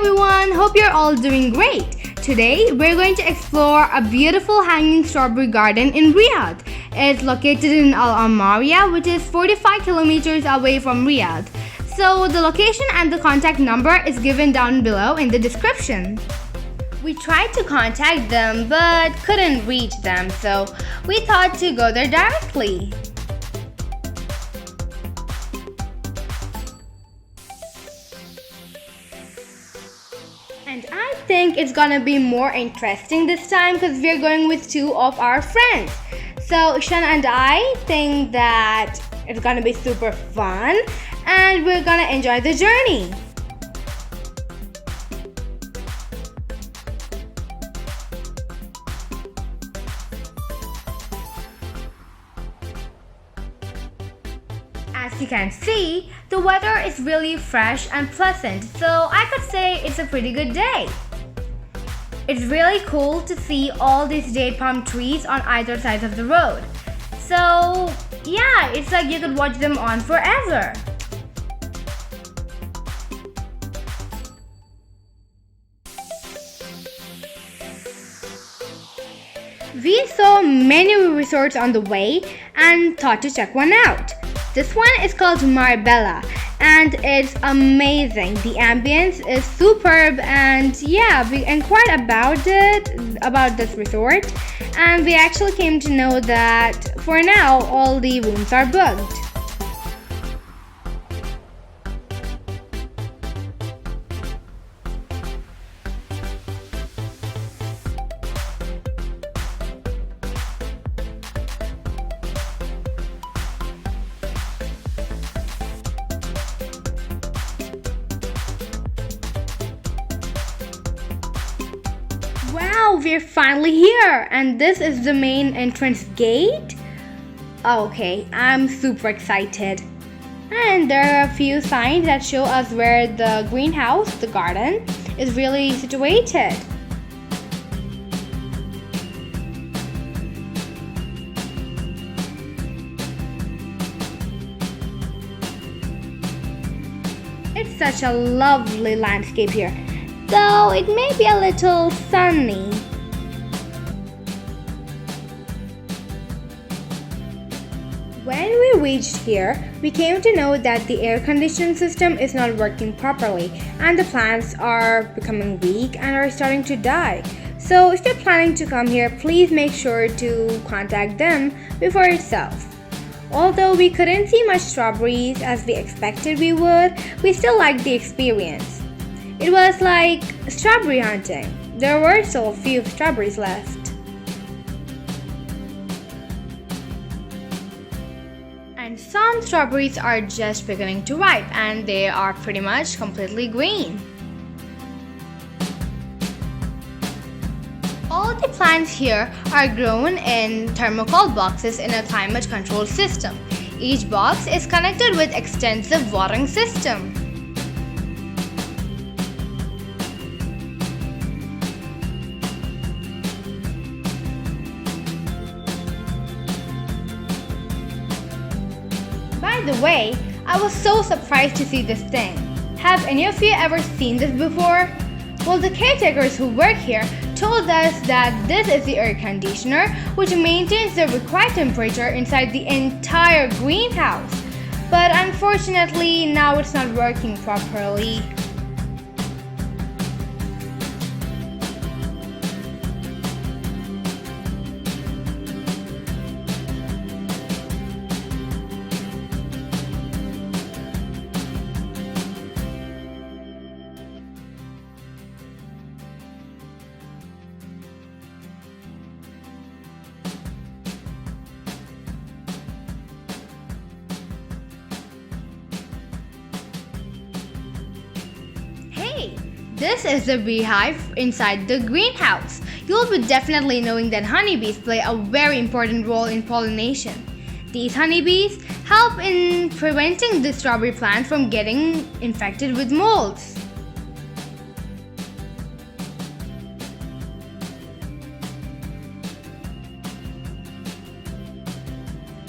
everyone, hope you're all doing great. Today we're going to explore a beautiful hanging strawberry garden in Riyadh. It's located in Ammariyah, which is 45 kilometers away from Riyadh. So the location and the contact number is given down below in the description. We tried to contact them but couldn't reach them, so we thought to go there directly. And I think it's gonna be more interesting this time because we're going with two of our friends. So Shan and I think that it's gonna be super fun and we're gonna enjoy the journey. As you can see, the weather is really fresh and pleasant, so I could say it's a pretty good day. It's really cool to see all these date palm trees on either side of the road. So yeah, it's like you could watch them on forever. We saw many resorts on the way and thought to check one out. This one is called Marbella and it's amazing. The ambience is superb and yeah, we inquired about this resort, and we actually came to know that for now all the rooms are booked. Wow, we're finally here, and this is the main entrance gate. Okay, I'm super excited. And there are a few signs that show us where the greenhouse, the garden, is really situated. It's such a lovely landscape here, though it may be a little sunny. When we reached here, we came to know that the air conditioning system is not working properly and the plants are becoming weak and are starting to die. So if you're planning to come here, please make sure to contact them before yourself. Although we couldn't see much strawberries as we expected we would, we still liked the experience. It was like strawberry hunting. There were still a few strawberries left. And some strawberries are just beginning to ripe and they are pretty much completely green. All the plants here are grown in thermocol boxes in a climate control system. Each box is connected with extensive watering system. By the way, I was so surprised to see this thing. Have any of you ever seen this before? Well, the caretakers who work here told us that this is the air conditioner which maintains the required temperature inside the entire greenhouse. But unfortunately, now it's not working properly. This is the beehive inside the greenhouse. You'll be definitely knowing that honeybees play a very important role in pollination. These honeybees help in preventing the strawberry plant from getting infected with molds.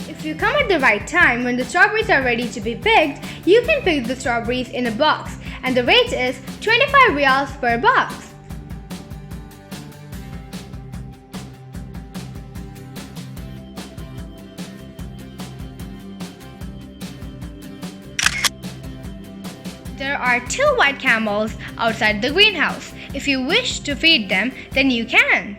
If you come at the right time when the strawberries are ready to be picked, you can pick the strawberries in a box and the rate is 25 riyals per box. There are 2 white camels outside the greenhouse. If you wish to feed them, then you can.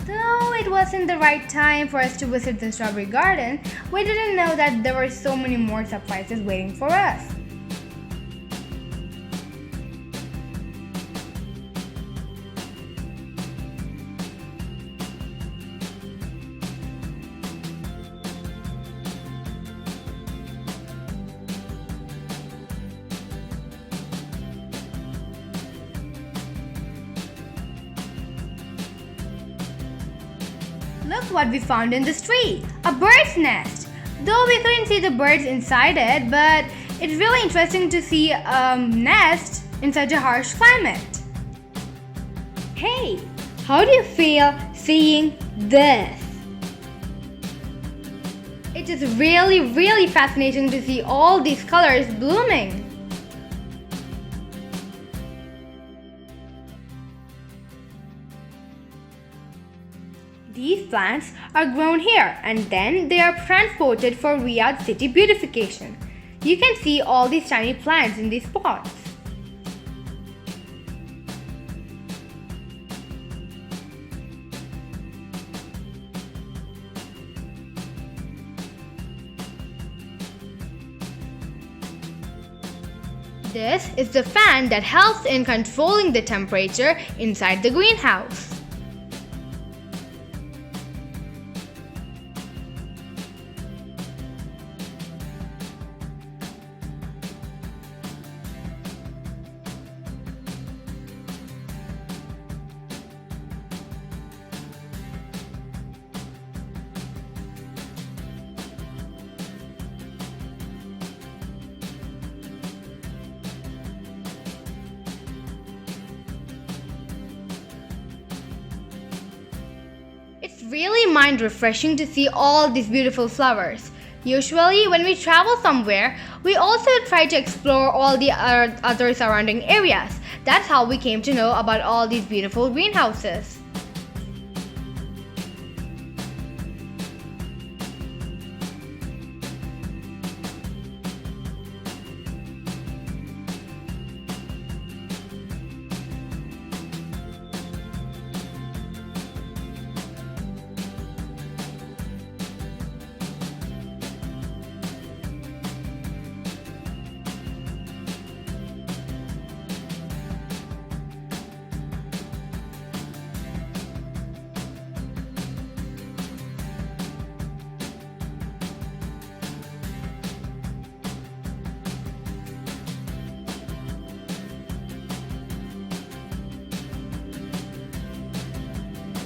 Though it wasn't the right time for us to visit the strawberry garden, we didn't know that there were so many more surprises waiting for us. Look what we found in this tree, a bird's nest. Though we couldn't see the birds inside it, but it's really interesting to see a nest in such a harsh climate. Hey, how do you feel seeing this? It is really fascinating to see all these colors blooming. These plants are grown here and then they are transported for Riyadh city beautification. You can see all these tiny plants in these pots. This is the fan that helps in controlling the temperature inside the greenhouse. It's really mind-refreshing to see all these beautiful flowers. Usually, when we travel somewhere, we also try to explore all the other surrounding areas. That's how we came to know about all these beautiful greenhouses.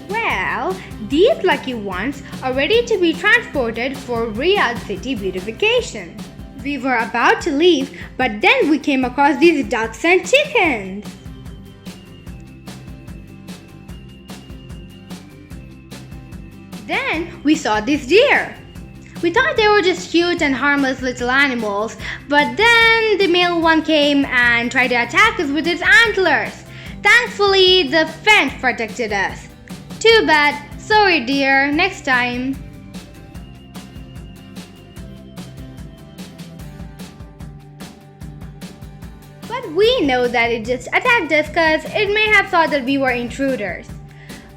Well, these lucky ones are ready to be transported for Riyadh city beautification. We were about to leave, but then we came across these ducks and chickens. Then we saw this deer. We thought they were just cute and harmless little animals, but then the male one came and tried to attack us with its antlers. Thankfully, the fence protected us. Too bad. Sorry, dear. Next time. But we know that it just attacked us because it may have thought that we were intruders.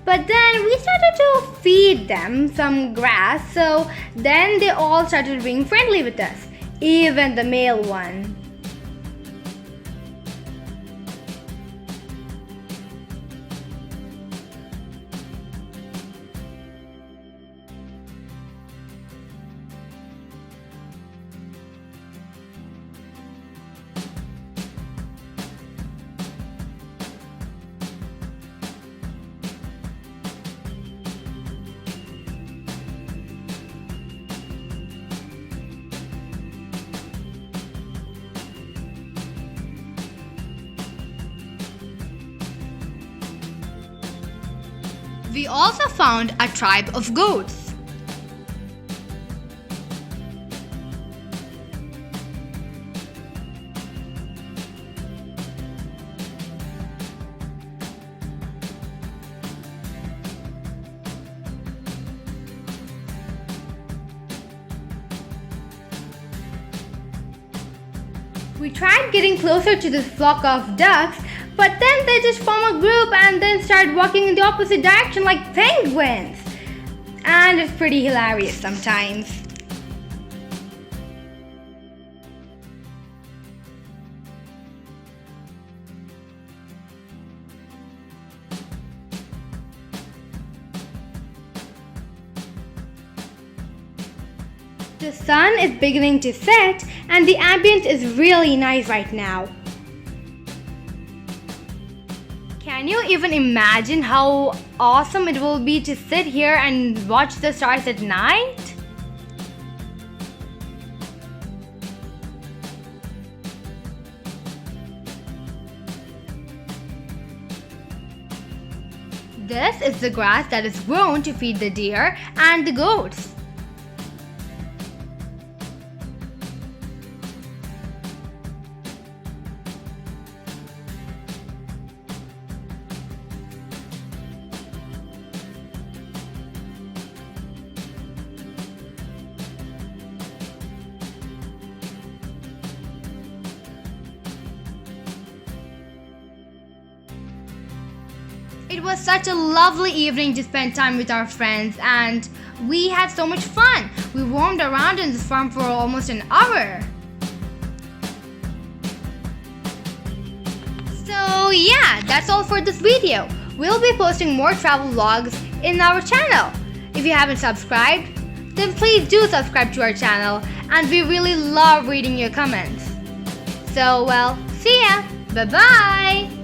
But then we started to feed them some grass, so then they all started being friendly with us, even the male one. We also found a tribe of goats. We tried getting closer to this flock of ducks, but then they just form a group and then start walking in the opposite direction like penguins. And it's pretty hilarious sometimes. The sun is beginning to set and the ambience is really nice right now. Can you even imagine how awesome it will be to sit here and watch the stars at night? This is the grass that is grown to feed the deer and the goats. It was such a lovely evening to spend time with our friends and we had so much fun. We roamed around in this farm for almost an hour. So yeah, that's all for this video. We'll be posting more travel vlogs in our channel. If you haven't subscribed, then please do subscribe to our channel and we really love reading your comments. So well, see ya! Bye bye!